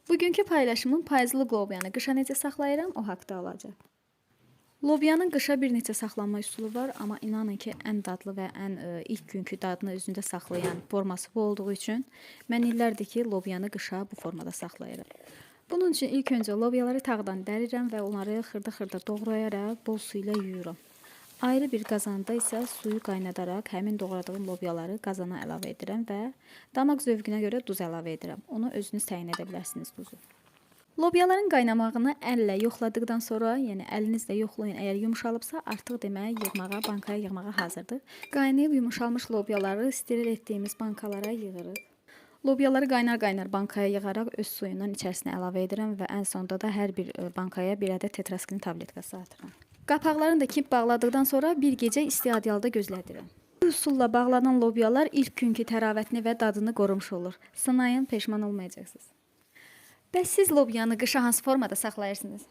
Bugünkü paylaşımım payızlıq lobyanı qışa necə saxlayıram, o haqda olacaq. Lobyanın qışa bir neçə saxlanma üsulu var, amma inanın ki, ən dadlı və ən ilk günkü dadını özündə saxlayan forması bu olduğu üçün mən illərdir ki, lobyanı qışa bu formada saxlayıram. Bunun üçün ilk öncə lobyaları tağdan dərirəm və onları xırda-xırda doğrayaraq bol su ilə yuyuram. Ayrı bir qazanda isə suyu qaynadaraq həmin doğradığım lobyaları qazana əlavə edirəm və damaq zövqünə görə duz əlavə edirəm. Onu özünüz təyin edə bilərsiniz duzu. Lobyaların qaynamağını əllə yoxladıqdan sonra, yəni əlinizlə yoxlayın, əgər yumşalıbsa artıq demək yığmağa, bankaya yığmağa hazırdır. Qaynayıb yumşalmış lobyaları steril etdiyimiz bankalara yığırıq. Lobyaları qaynar-qaynar bankaya yığaraq öz suyundan içərisinə əlavə edirəm və ən sonda da hər bir bankaya bir ədəd tetraskilin tabletkası atıram. Qapaqlarını da kip bağladıqdan sonra bir gecə isti adyalda gözlədirəm. Bu üsulla bağlanan lobyalar ilk günkü təravətini və dadını qorumuş olur. Sınayın, peşman olmayacaqsınız. Bəs siz lobyanı qışa hansı formada saxlayırsınız?